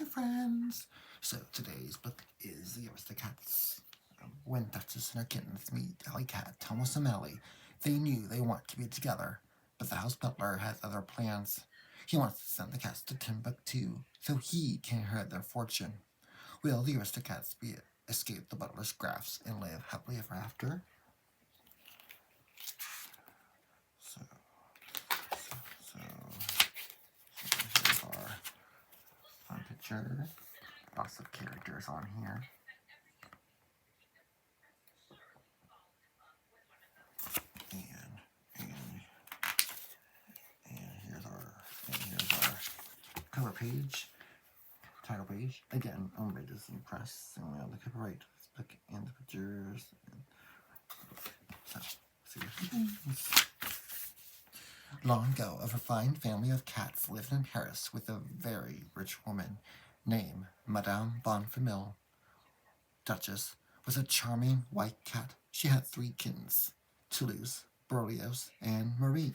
Hi friends! So today's book is The Aristocats. When Duchess and her kittens meet Alley Cat, Thomas and Melly, they knew they want to be together, but the house butler has other plans. He wants to send the cats to Timbuktu so he can inherit their fortune. Will the Aristocats escape the butler's grafts and live happily ever after? So, so here's our fun picture. Lots of characters on here. And here's our cover page, title page. Again, owned by Disney Press. And we have the copyright to this book and the pictures. So, long ago, a refined family of cats lived in Paris with a very rich woman named Madame Bonfamille. Duchess was a charming white cat. She had 3 kittens, Toulouse, Berlioz, and Marie.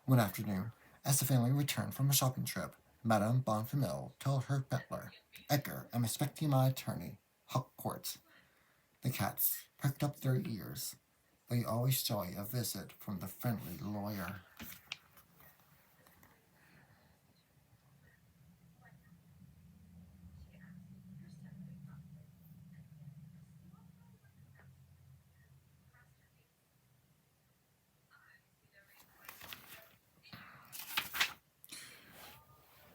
One afternoon, as the family returned from a shopping trip, Madame Bonfamille told her butler, Edgar, I'm expecting my attorney, Huckcourt. The cats pricked up their ears. They always enjoy a visit from the friendly lawyer.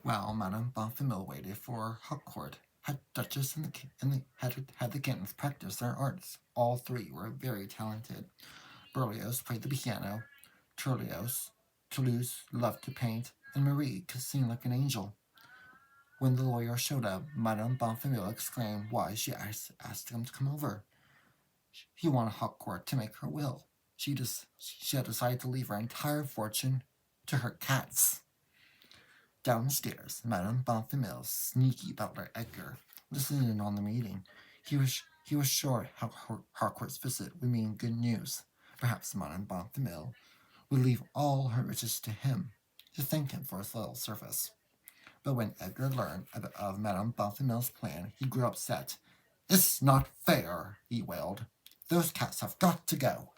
While Madame Bonfamille waited for Huckcourt, had Duchess had the kittens practice their arts. All 3 were very talented. Berlioz played the piano, Toulouse loved to paint, and Marie could sing like an angel. When the lawyer showed up, Madame Bonfamille exclaimed why she asked him to come over. He wanted Huckcourt to make her will. She had decided to leave her entire fortune to her cats. Downstairs, Madame Bonfamille's sneaky butler Edgar listened in on the meeting. He was sure Harcourt's visit would mean good news. Perhaps Madame Bonfamille would leave all her riches to him to thank him for his loyal service. But when Edgar learned of Madame Bonfamille's plan, he grew upset. It's not fair, he wailed. Those cats have got to go.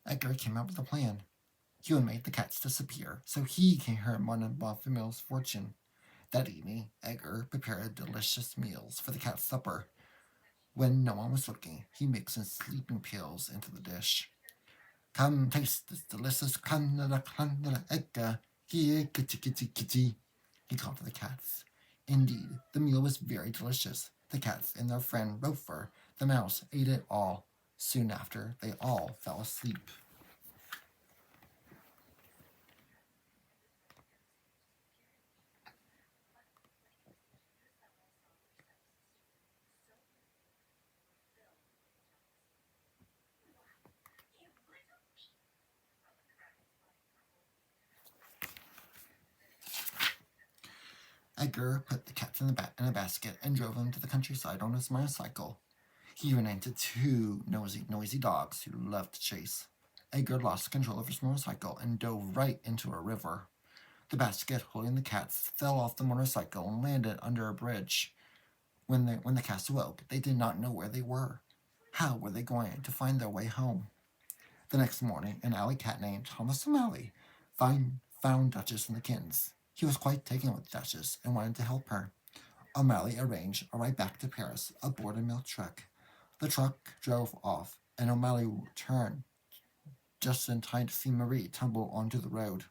Edgar came up with a plan. He would make the cats disappear so he can inherit Madame Bonfamille's fortune. That evening, Edgar prepared delicious meals for the cat's supper. When no one was looking, he mixed in sleeping pills into the dish. Come taste this delicious Canada Edgar. Here, kitty, kitty, kitty, he called to the cats. Indeed, the meal was very delicious. The cats and their friend Rofer, the mouse, ate it all. Soon after, they all fell asleep. Edgar put the cats in a basket and drove them to the countryside on his motorcycle. He ran into 2 noisy dogs who loved to chase. Edgar lost control of his motorcycle and dove right into a river. The basket holding the cats fell off the motorcycle and landed under a bridge. When the cats awoke, they did not know where they were. How were they going to find their way home? The next morning, an alley cat named Thomas O'Malley found Duchess and the kittens. He was quite taken with Duchess and wanted to help her. O'Malley arranged a ride back to Paris aboard a milk truck. The truck drove off, and O'Malley returned just in time to see Marie tumble onto the road.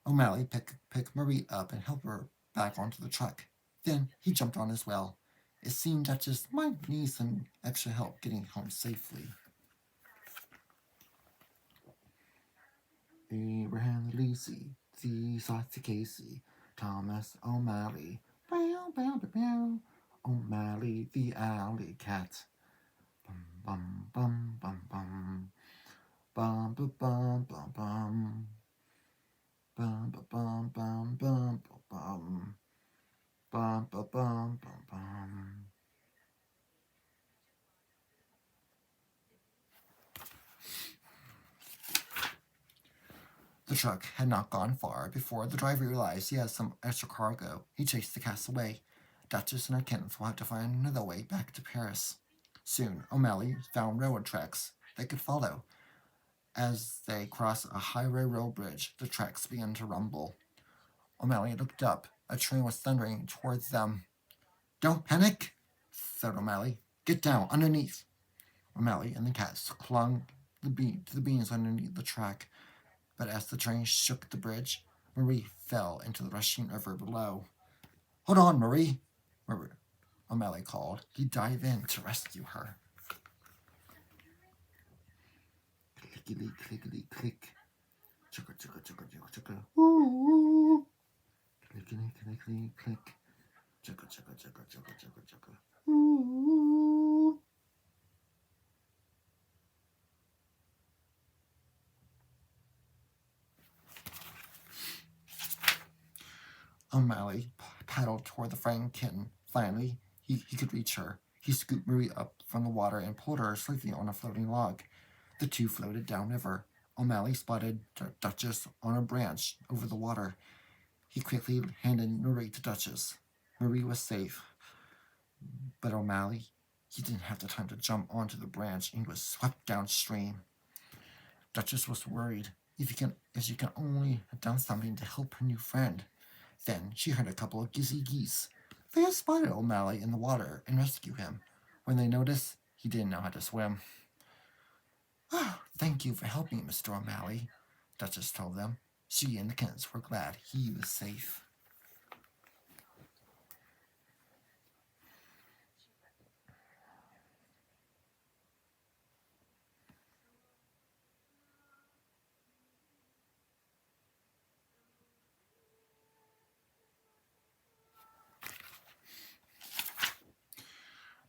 O'Malley picked Marie up and helped her back onto the truck. Then he jumped on as well. It seemed Duchess might need some extra help getting home safely. Abraham Lucy, the Saucy Casey, Thomas O'Malley, bow, bow, bow, bow, O'Malley the alley cat. Bum, bum bum bum bum bum bum bum bum bum bum bum bum bum bum bum bum bum bum. The truck had not gone far before the driver realized he had some extra cargo. He chased the cats away. Duchess and her kittens will have to find another way back to Paris. Soon, O'Malley found railroad tracks they could follow. As they crossed a high railroad bridge, the tracks began to rumble. O'Malley looked up. A train was thundering towards them. "Don't panic," said O'Malley. "Get down, underneath." O'Malley and the cats clung to the beams underneath the track, but as the train shook the bridge, Marie fell into the rushing river below. "Hold on, Marie," O'Malley called. He dived in to rescue her. Clickety, clickety, click. Chugga, chugga, chugga, chugga, chugga. Ooh. Clickety, clickety, click. Chugga, chugga, chugga, chugga, chugga, chugga. Ooh. O'Malley paddled toward the frightened kitten. Finally, he could reach her. He scooped Marie up from the water and pulled her safely on a floating log. The two floated downriver. O'Malley spotted Duchess on a branch over the water. He quickly handed Marie to Duchess. Marie was safe, but O'Malley, he didn't have the time to jump onto the branch and he was swept downstream. Duchess was worried. If she can only have done something to help her new friend. Then she heard a couple of gizzy geese. They had spotted O'Malley in the water and rescued him. When they noticed, he didn't know how to swim. "Oh, thank you for helping, Mr. O'Malley," Duchess told them. She and the kittens were glad he was safe.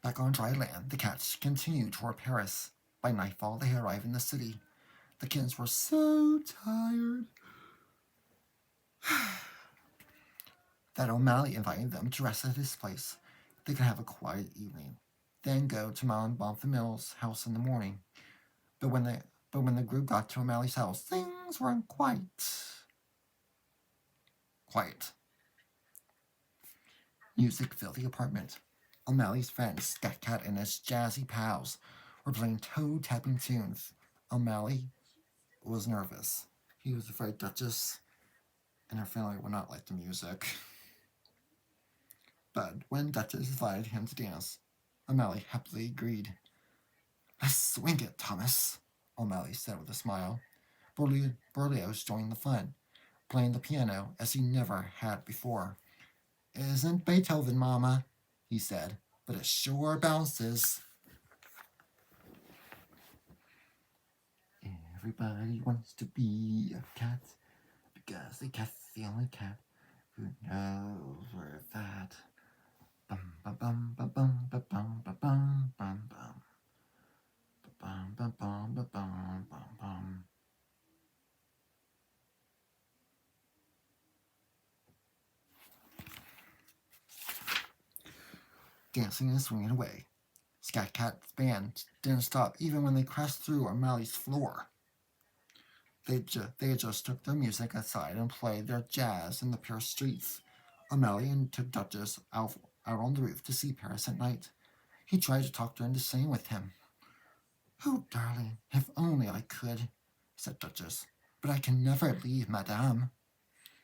Back on dry land, the cats continued toward Paris. By nightfall, they arrived in the city. The kittens were so tired that O'Malley invited them to rest at his place. They could have a quiet evening, then go to Madame Bonfamille's house in the morning. But when the group got to O'Malley's house, things weren't quite quiet. Music filled the apartment. O'Malley's friends, Scat Cat and his jazzy pals, were playing toe-tapping tunes. O'Malley was nervous. He was afraid Duchess and her family would not like the music. But when Duchess invited him to dance, O'Malley happily agreed. "Let's swing it, Thomas," O'Malley said with a smile. Berlioz joined the fun, playing the piano as he never had before. "It isn't Beethoven, Mama," he said, "but it sure bounces." Everybody wants to be a cat because the cat's the only cat who knows where it's at. Bum bum bum bum bum bum bum bum bum bum bum bum bum bum bum bum bum. Dancing and swinging away. Scat Cat's band didn't stop even when they crashed through O'Malley's floor. They just took their music outside and played their jazz in the Paris streets. O'Malley took Duchess out on the roof to see Paris at night. He tried to talk her into staying with him. "Oh, darling, if only I could," said Duchess. "But I can never leave Madame."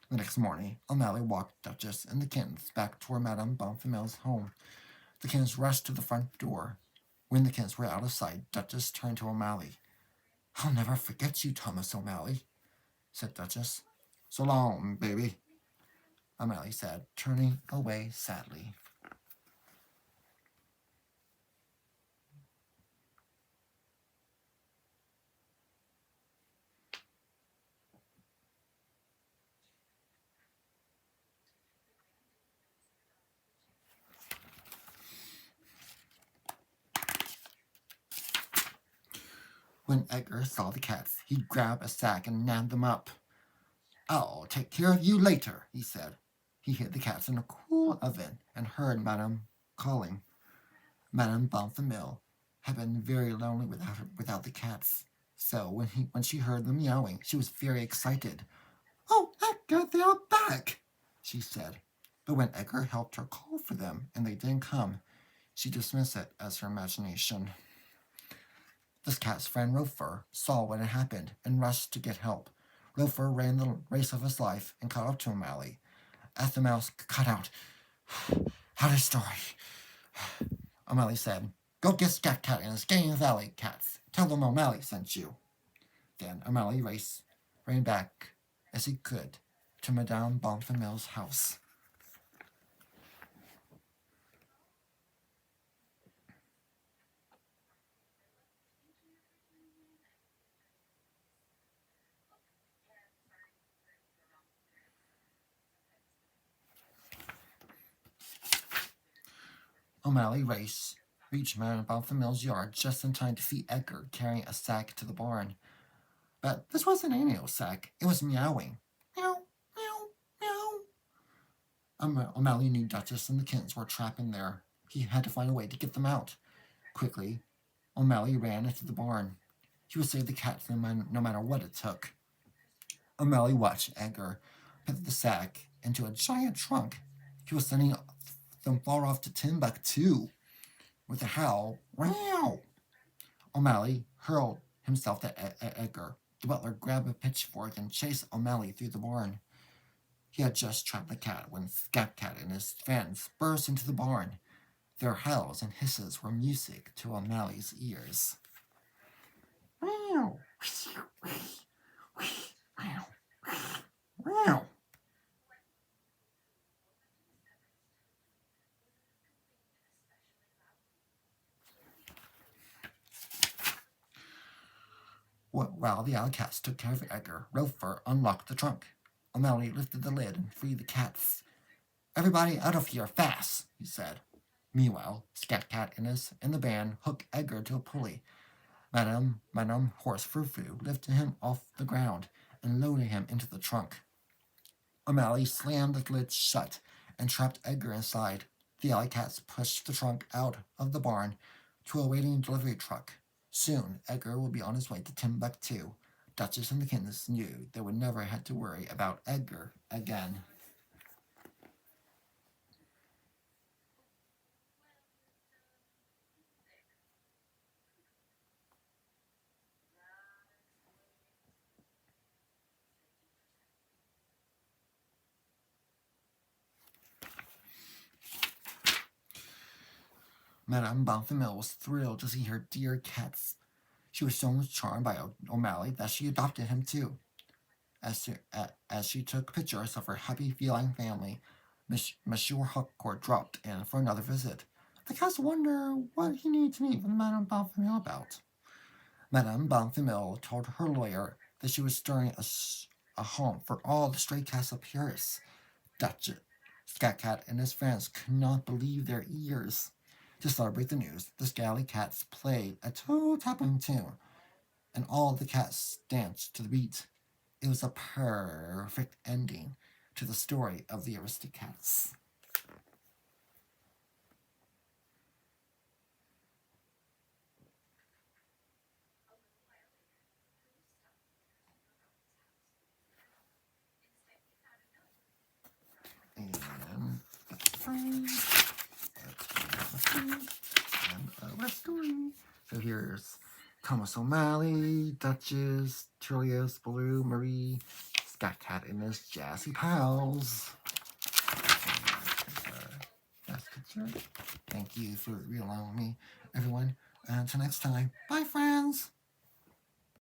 The next morning, O'Malley walked Duchess and the kittens back toward Madame Bonfamille's home. The kittens rushed to the front door. When the kittens were out of sight, Duchess turned to O'Malley. "I'll never forget you, Thomas O'Malley," said Duchess. "So long, baby," O'Malley said, turning away sadly. When Edgar saw the cats, he grabbed a sack and nabbed them up. I'll take care of you later, he said. He hid the cats in a cool oven and heard Madame calling. Madame Bonfamille had been very lonely without the cats, so when she heard them meowing, she was very excited. Oh, Edgar, they're back, she said. But when Edgar helped her call for them and they didn't come, she dismissed it as her imagination. This cat's friend Rofer saw what had happened and rushed to get help. Rofer ran the race of his life and caught up to O'Malley. As the mouse cut out, "How's the story?" O'Malley said, "Go get Scat Cat and his gang of alley cats. Tell them O'Malley sent you." Then O'Malley ran back as he could to Madame Bonfamille's house. O'Malley reached Madame Bonfamille's yard just in time to see Edgar carrying a sack to the barn. But this wasn't any old sack. It was meowing. Meow, meow, meow. O'Malley knew Duchess and the kittens were trapped in there. He had to find a way to get them out. Quickly, O'Malley ran into the barn. He would save the cats no matter what it took. O'Malley watched Edgar put the sack into a giant trunk. He was sending them far off to Timbuktu. With a howl, wow! O'Malley hurled himself at Edgar. The butler grabbed a pitchfork and chased O'Malley through the barn. He had just trapped the cat when Scat Cat and his friends burst into the barn. Their howls and hisses were music to O'Malley's ears. Wow! Wow! Wow! While the alley cats took care of Edgar, Rofer unlocked the trunk. O'Malley lifted the lid and freed the cats. "Everybody out of here, fast," he said. Meanwhile, Scat Cat and the band hooked Edgar to a pulley. Madame Horse Frou-Frou lifted him off the ground and loaded him into the trunk. O'Malley slammed the lid shut and trapped Edgar inside. The alley cats pushed the trunk out of the barn to a waiting delivery truck. Soon, Edgar would be on his way to Timbuktu. Duchess and the kittens knew they would never have to worry about Edgar again. Madame Bonfamille was thrilled to see her dear cats. She was so much charmed by O'Malley that she adopted him too. As she took pictures of her happy feline family, Monsieur Huckcourt dropped in for another visit. The cats wonder what he needs to meet with Madame Bonfamille about. Madame Bonfamille told her lawyer that she was starting a home for all the stray cats of Paris. Duchess, Scat Cat, and his friends could not believe their ears. To celebrate the news, the Scally Cats played a toe-tapping tune, and all the cats danced to the beat. It was a perfect ending to the story of the Aristocats. And and a story. So here's Thomas O'Malley, Duchess, Trillius, Baloo, Marie, Scat Cat, and his jazzy pals. That's picture. Thank you for allowing me, everyone. Until next time, bye, friends.